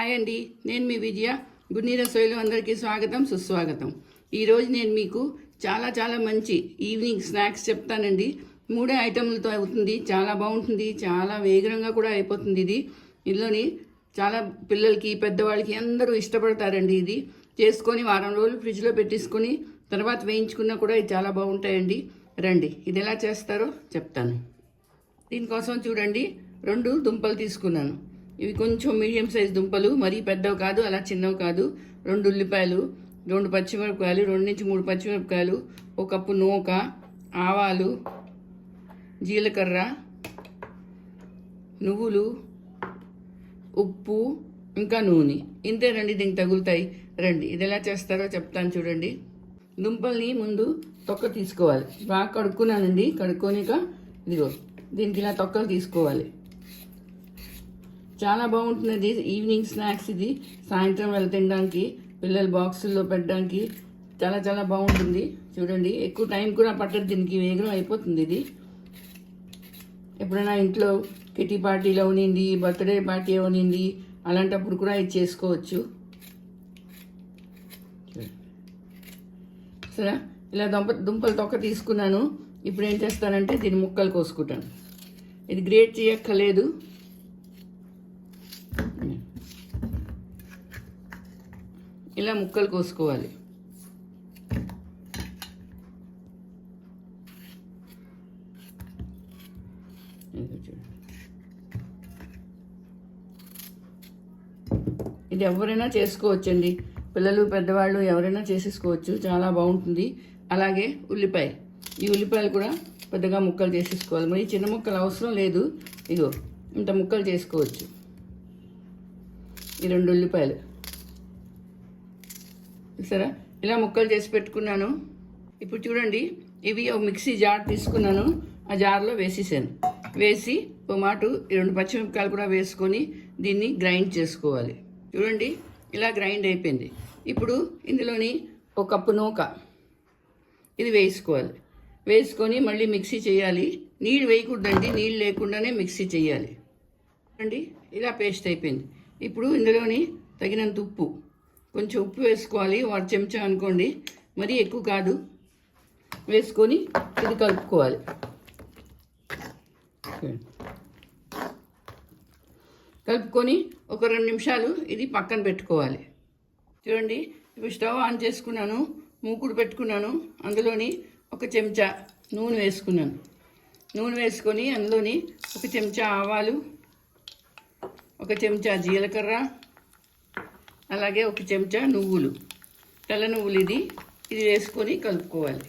Hi అండి, నేను మీ విజయ. గున్నీ రసోయిలో అందరికీ స్వాగతం, సుస్వాగతం. ఈరోజు నేను మీకు చాలా మంచి ఈవినింగ్ స్నాక్స్ చెప్తానండి. 3 ఐటెంలతో అవుతుంది. చాలా బాగుంటుంది, చాలా వేగంగా కూడా అయిపోతుంది. ఇందులోని చాలా పిల్లలకి, పెద్దవాళ్ళకి అందరూ ఇష్టపడతారండి. ఇది చేసుకొని వారం రోజులు ఫ్రిడ్జ్లో పెట్టేసుకొని తర్వాత వేయించుకున్నా కూడా ఇది చాలా బాగుంటాయండి. రండి, ఇది ఎలా చేస్తారో చెప్తాను. దీనికోసం చూడండి, 2 దుంపలు తీసుకున్నాను. ఇవి కొంచెం మీడియం సైజ్ దుంపలు, మరీ పెద్దవి కాదు, అలా చిన్నవి కాదు. 2 ఉల్లిపాయలు, 2 పచ్చిమిరపకాయలు, 2 నుంచి 3 పచ్చిమిరపకాయలు, 1 కప్పు నూక, ఆవాలు, జీలకర్ర, నువ్వులు, ఉప్పు, ఇంకా నూనె. ఇంతేనండి, దీనికి తగులుతాయి. రండి, ఇది ఎలా చేస్తారో చెప్తాను చూడండి. దుంపల్ని ముందు తొక్క తీసుకోవాలి. బాగా కడుక్కున్నానండి. కడుక్కోనిక ఇదిగో దీనికి ఇలా తొక్కలు తీసుకోవాలి. చాలా బాగుంటుంది ఈవినింగ్ స్నాక్స్. ఇది సాయంత్రం వెళ్ళి తినడానికి, పిల్లల బాక్సుల్లో పెట్టడానికి చాలా బాగుంటుంది. చూడండి, ఎక్కువ టైం కూడా పట్టదు, దీనికి వేగం అయిపోతుంది. ఇది ఎప్పుడైనా ఇంట్లో కిటీ పార్టీలో ఉనింది, బర్త్డే పార్టీ ఉనింది, అలాంటప్పుడు కూడా ఇది చేసుకోవచ్చు. సరే, ఇలా దుంపలు తొక్క తీసుకున్నాను. ఇప్పుడు ఏం చేస్తానంటే దీన్ని ముక్కలు కోసుకుంటాను. ఇది గ్రేట్ చేయక్కర్లేదు. ఇలా ముక్కలు కోసుకోవాలి. ఇది ఎవరైనా చేసుకోవచ్చండి, పిల్లలు పెద్దవాళ్ళు ఎవరైనా చేసేసుకోవచ్చు. చాలా బాగుంటుంది. అలాగే ఉల్లిపాయ, ఈ ఉల్లిపాయలు కూడా పెద్దగా ముక్కలు చేసేసుకోవాలి. మరి చిన్న ముక్కలు అవసరం లేదు. ఇగో ఇంత ముక్కలు చేసుకోవచ్చు. ఈ 2 ఉల్లిపాయలు సరే, ఇలా ముక్కలు చేసి పెట్టుకున్నాను. ఇప్పుడు చూడండి, ఇవి ఒక మిక్సీ జార్ తీసుకున్నాను. ఆ జార్లో వేసేసాను. వేసి టొమాటో, 2 పచ్చిమిరపకాయలు కూడా వేసుకొని దీన్ని గ్రైండ్ చేసుకోవాలి. చూడండి, ఇలా గ్రైండ్ అయిపోయింది. ఇప్పుడు ఇందులోని 1 కప్పు నూక ఇది వేసుకోవాలి. వేసుకొని మళ్ళీ మిక్సీ చేయాలి. నీళ్ళు వేయకూడదండి, నీళ్ళు లేకుండానే మిక్సీ చేయాలి అండి. ఇలా పేస్ట్ అయిపోయింది. ఇప్పుడు ఇందులోని తగినంత ఉప్పు, కొంచెం ఉప్పు వేసుకోవాలి. 1 చెంచా అనుకోండి, మరీ ఎక్కువ కాదు. వేసుకొని ఇది కలుపుకోవాలి. కలుపుకొని ఒక 2 నిమిషాలు ఇది పక్కన పెట్టుకోవాలి. చూడండి, ఇప్పుడు స్టవ్ ఆన్ చేసుకున్నాను, మూకుడు పెట్టుకున్నాను. అందులోని 1 చెంచా నూనె వేసుకున్నాను. నూనె వేసుకొని అందులోని 1 చెంచా ఆవాలు, 1 చెంచా జీలకర్ర, అలాగే 1 చెంచా నువ్వులు, తెల్ల నువ్వులు. ఇది వేసుకొని కలుపుకోవాలి.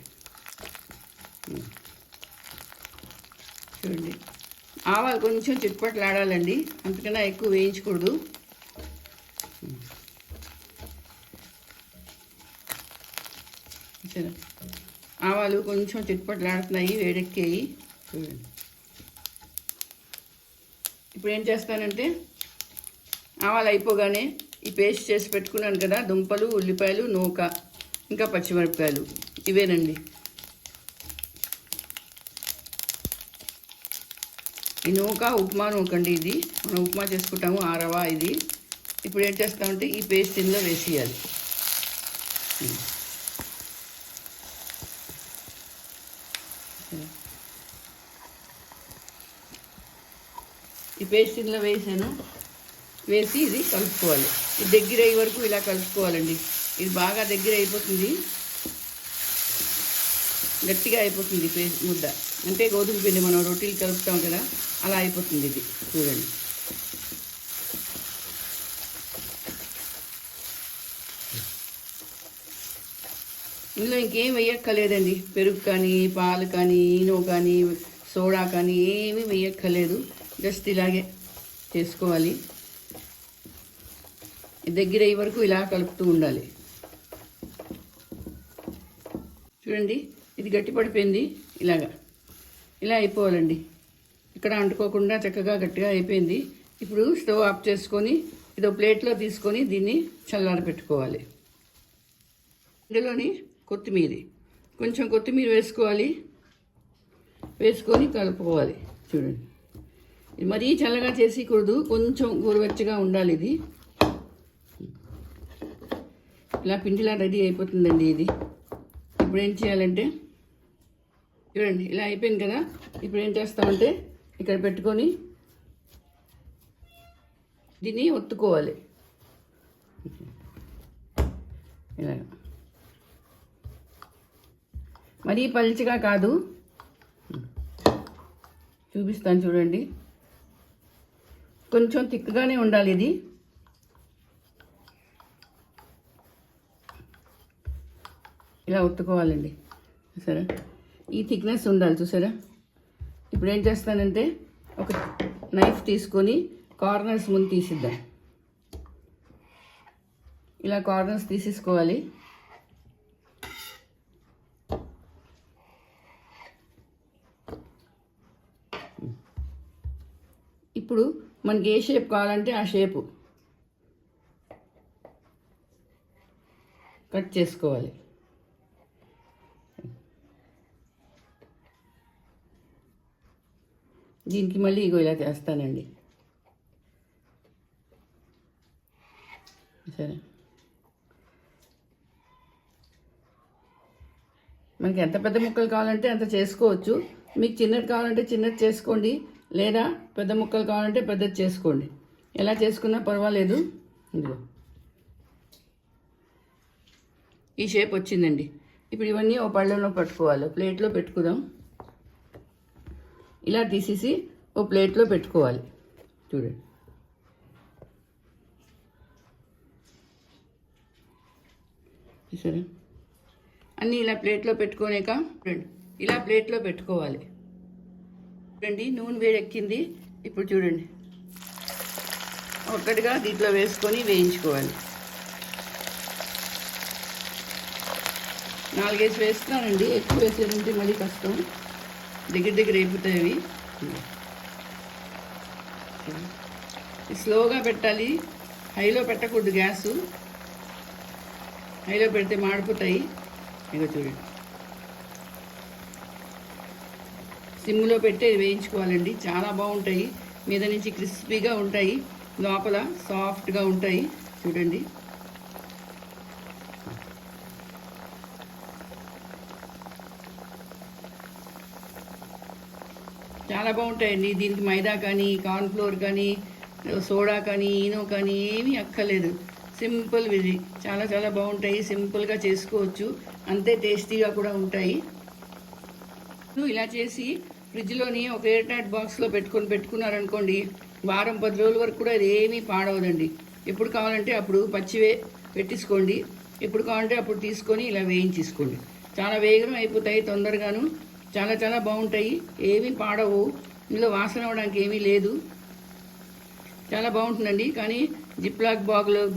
చూడండి, ఆవాలు కొంచెం చిట్పట్లాడాలండి, అంతకన్నా ఎక్కువ వేయించకూడదు. సరే, ఆవాలు కొంచెం చిట్పట్లాడుతున్నాయి, వేడెక్కాయి. చూడండి, ఇప్పుడు ఏం చేస్తానంటే ఆవాలు అయిపోగానే ఈ పేస్ట్ చేసి పెట్టుకున్నాను కదా, దుంపలు, ఉల్లిపాయలు, నూక, ఇంకా పచ్చిమిరపకాయలు, ఇవేనండి. ఈ నూక ఉప్మా నూకండి. ఇది మనం ఉప్మా చేసుకుంటాము, ఆ రవ ఇది. ఇప్పుడు ఏం చేస్తామంటే ఈ పేస్ట్ ఇందులో వేసేయాలి. ఈ పేస్ట్ ఇందులో వేసాను. వేసి ఇది కలుపుకోవాలి. ఇది దగ్గర అయ్యే వరకు ఇలా కలుపుకోవాలండి. ఇది బాగా దగ్గర అయిపోతుంది, గట్టిగా అయిపోతుంది పేస్ట్ ముద్ద. అంటే గోధుమ పిండి మనం రొట్టెలు కలుపుతాం కదా, అలా అయిపోతుంది ఇది. చూడండి, ఇందులో ఇంకేం వేయక్కర్లేదండి. పెరుగు కానీ, పాలు కానీ, ఈనో కానీ, సోడా కానీ ఏమీ వేయక్కర్లేదు. జస్ట్ ఇలాగే చేసుకోవాలి. దగ్గర అయ్యే వరకు ఇలా కలుపుతూ ఉండాలి. చూడండి, ఇది గట్టి పడిపోయింది. ఇలా అయిపోవాలండి. ఇక్కడ అంటుకోకుండా చక్కగా గట్టిగా అయిపోయింది. ఇప్పుడు స్టవ్ ఆఫ్ చేసుకొని ఇదో ప్లేట్లో తీసుకొని దీన్ని చల్లారి పెట్టుకోవాలి. ఇందులోని కొంచెం కొత్తిమీర వేసుకోవాలి. వేసుకొని కలుపుకోవాలి. చూడండి, ఇది మరీ చల్లగా చేసేయకూడదు, కొంచెం గోరువెచ్చగా ఉండాలి. ఇది ఇలా పిండిలా రెడీ అయిపోతుందండి ఇది. ఇప్పుడు ఏం చేయాలంటే చూడండి, ఇలా అయిపోయింది కదా. ఇప్పుడు ఏం చేస్తామంటే ఇక్కడ పెట్టుకొని దీన్ని ఒత్తుకోవాలి. ఇలా మరీ పలుచగా కాదు, చూపిస్తాను చూడండి. కొంచెం థిక్గానే ఉండాలి ఇది. ఇలా ఒత్తుకోవాలండి, చూసారా? ఈ థిక్నెస్ ఉండాలి, చూసారా? ఇప్పుడు ఏం చేస్తానంటే ఒక నైఫ్ తీసుకొని కార్నర్స్ ముందు తీసిద్దాం. ఇలా కార్నర్స్ తీసేసుకోవాలి. ఇప్పుడు మనకి ఏ షేప్ కావాలంటే ఆ షేపు కట్ చేసుకోవాలి. దీనికి మళ్ళీ ఇగో ఇలా చేస్తానండి, సరే? మనకి ఎంత పెద్ద ముక్కలు కావాలంటే అంత చేసుకోవచ్చు. మీకు చిన్నది కావాలంటే చిన్నది చేసుకోండి, లేదా పెద్ద ముక్కలు కావాలంటే పెద్దది చేసుకోండి. ఎలా చేసుకున్నా పర్వాలేదు. ఇదిగో ఈ షేప్ వచ్చిందండి. ఇప్పుడు ఇవన్నీ ఓ పళ్ళెంలో పట్టుకోవాలి, ప్లేట్లో పెట్టుకుందాం. ఇలా తీసేసి ఓ ప్లేట్లో పెట్టుకోవాలి. చూడండి, సరే? అన్నీ ఇలా ప్లేట్లో పెట్టుకోలేక చూడండి, ఇలా ప్లేట్లో పెట్టుకోవాలి. చూడండి, నూనె వేడెక్కింది. ఇప్పుడు చూడండి, ఒక్కటిగా దీంట్లో వేసుకొని వేయించుకోవాలి. 4-5 వేస్తున్నానండి, ఎక్కువ వేసేదంటే మళ్ళీ కష్టం, దగ్గర అయిపోతాయి అవి. స్లోగా పెట్టాలి, హైలో పెట్టకూడదు. గ్యాసు హైలో పెడితే మాడిపోతాయి. ఇక చూడండి, సిమ్లో పెట్టి వేయించుకోవాలండి. చాలా బాగుంటాయి, మీద నుంచి క్రిస్పీగా ఉంటాయి, లోపల సాఫ్ట్గా ఉంటాయి. చూడండి, చాలా బాగుంటాయండి. దీనికి మైదా కానీ, కార్న్ఫ్లోర్ కానీ, సోడా కానీ, ఈనో కానీ ఏమీ అక్కర్లేదు. సింపుల్ ఇది, చాలా చాలా బాగుంటాయి. సింపుల్గా చేసుకోవచ్చు, అంతే టేస్టీగా కూడా ఉంటాయి. ఇలా చేసి ఫ్రిడ్జ్లోని ఒక ఎయిర్ టైట్ బాక్స్లో పెట్టుకున్నారనుకోండి, వారం 10 రోజుల వరకు కూడా ఇది ఏమీ పాడవదండి. ఎప్పుడు కావాలంటే అప్పుడు పచ్చివే పెట్టించుకోండి, ఎప్పుడు కావాలంటే అప్పుడు తీసుకొని ఇలా వేయించేసుకోండి. చాలా వేగం అయిపోతాయి, తొందరగాను. చాలా చాలా బాగుంటాయి, ఏమీ పాడవు. ఇందులో వాసన అవ్వడానికి ఏమీ లేదు, చాలా బాగుంటుందండి. కానీ జిప్లాక్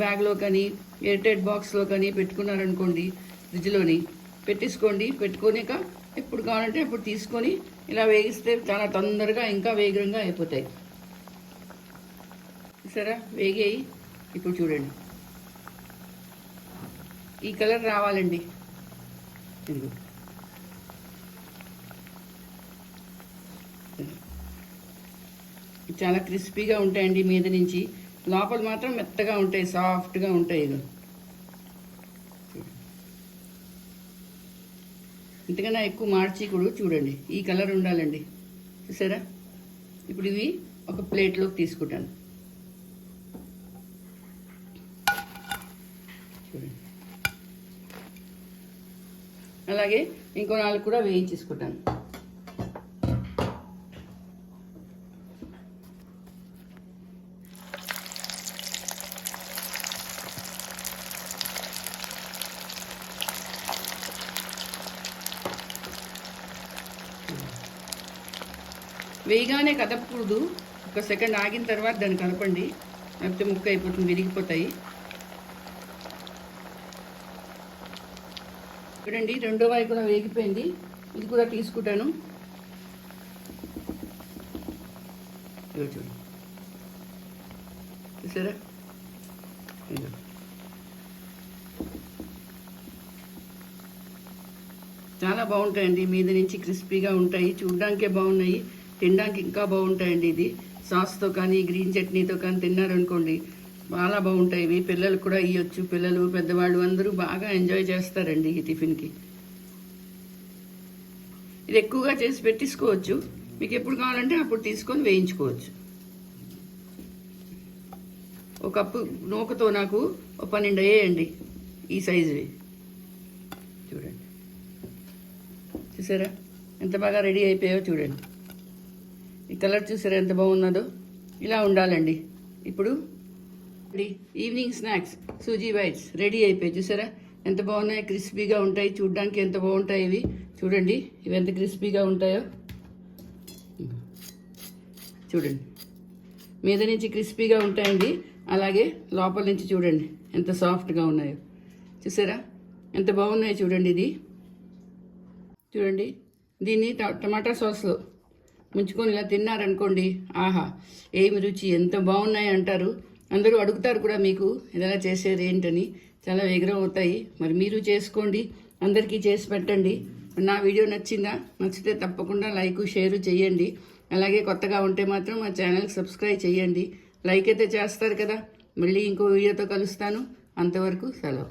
బ్యాగ్లో కానీ, ఎయిర్ టైట్ బాక్స్లో కానీ పెట్టుకున్నారనుకోండి, ఫ్రిడ్జ్లోని పెట్టేసుకోండి. పెట్టుకోనిక ఎప్పుడు కావాలంటే అప్పుడు తీసుకొని ఇలా వేగిస్తే చాలా తొందరగా ఇంకా వేగంగా అయిపోతాయి. సరే, వేగాయి. ఇప్పుడు చూడండి, ఈ కలర్ రావాలండి. చాలా క్రిస్పీగా ఉంటాయండి మీద నుంచి, లోపల మాత్రం మెత్తగా ఉంటాయి, సాఫ్ట్గా ఉంటాయి. ఇది ఇంతకన్నా ఎక్కువ మార్చికుడు. చూడండి, ఈ కలర్ ఉండాలండి, చూసారా? ఇప్పుడు ఇవి ఒక ప్లేట్లోకి తీసుకుంటాను. చూడండి, అలాగే ఇంకో 4 కూడా వేయించేసుకుంటాను. వేయగానే కదపకూడదు, ఒక సెకండ్ ఆగిన తర్వాత దాన్ని కలపండి, లేకపోతే ముక్క అయిపోతుంది, విరిగిపోతాయి. చూడండి, రెండో వాయి కూడా వేగిపోయింది. ఇది కూడా తీసుకుంటాను. చూడండి, చూసారా? చాలా బాగుంటాయండి, మీద నుంచి క్రిస్పీగా ఉంటాయి, చూడడానికే బాగున్నాయి, తినడానికి ఇంకా బాగుంటాయండి. ఇది సాస్తో కానీ గ్రీన్ చట్నీతో కానీ తిన్నారనుకోండి చాలా బాగుంటాయి ఇవి. పిల్లలు కూడా ఇవ్వచ్చు. పిల్లలు పెద్దవాళ్ళు అందరూ బాగా ఎంజాయ్ చేస్తారండి ఈ టిఫిన్కి. ఇది ఎక్కువగా చేసి పెట్టించుకోవచ్చు. మీకు ఎప్పుడు కావాలంటే అప్పుడు తీసుకొని వేయించుకోవచ్చు. ఒక కప్పు నూకతో నాకు ఒక 12 వేయండి ఈ సైజువి. చూడండి, చూసారా ఎంత బాగా రెడీ అయిపోయాయో చూడండి. ఈ కలర్ చూసారా ఎంత బాగున్నదో. ఇలా ఉండాలండి. ఇప్పుడు evening snacks suji bites ready అయిపోయాయి. చూసారా ఎంత బాగున్నాయి, క్రిస్పీగా ఉంటాయి. చూడడానికి ఎంత బాగుంటాయి ఇవి. చూడండి ఇవి ఎంత క్రిస్పీగా ఉంటాయో. చూడండి మీద నుంచి క్రిస్పీగా ఉంటాయండి, అలాగే లోపల నుంచి చూడండి ఎంత సాఫ్ట్గా ఉన్నాయో. చూసారా ఎంత బాగున్నాయో చూడండి. ఇది చూడండి, దీన్ని టమాటా సాస్లో ముంచుకొని ఇలా తిన్నారనుకోండి, ఆహా ఏమి రుచి, ఎంత బాగున్నాయి అంటారు. అందరూ అడుగుతారు కూడా మీకు ఇలా చేసేది ఏంటని. చాలా వేగరం అవుతాయి. మరి మీరు చేసుకోండి, అందరికీ చేసి పెట్టండి. నా వీడియో నచ్చిందా? నచ్చితే తప్పకుండా లైక్ షేర్ చేయండి. అలాగే కొత్తగా ఉంటే మాత్రం మా ఛానల్కి సబ్స్క్రైబ్ చేయండి. లైక్ అయితే చేస్తారు కదా. మళ్ళీ ఇంకో వీడియోతో కలుస్తాను. అంతవరకు సెలవు.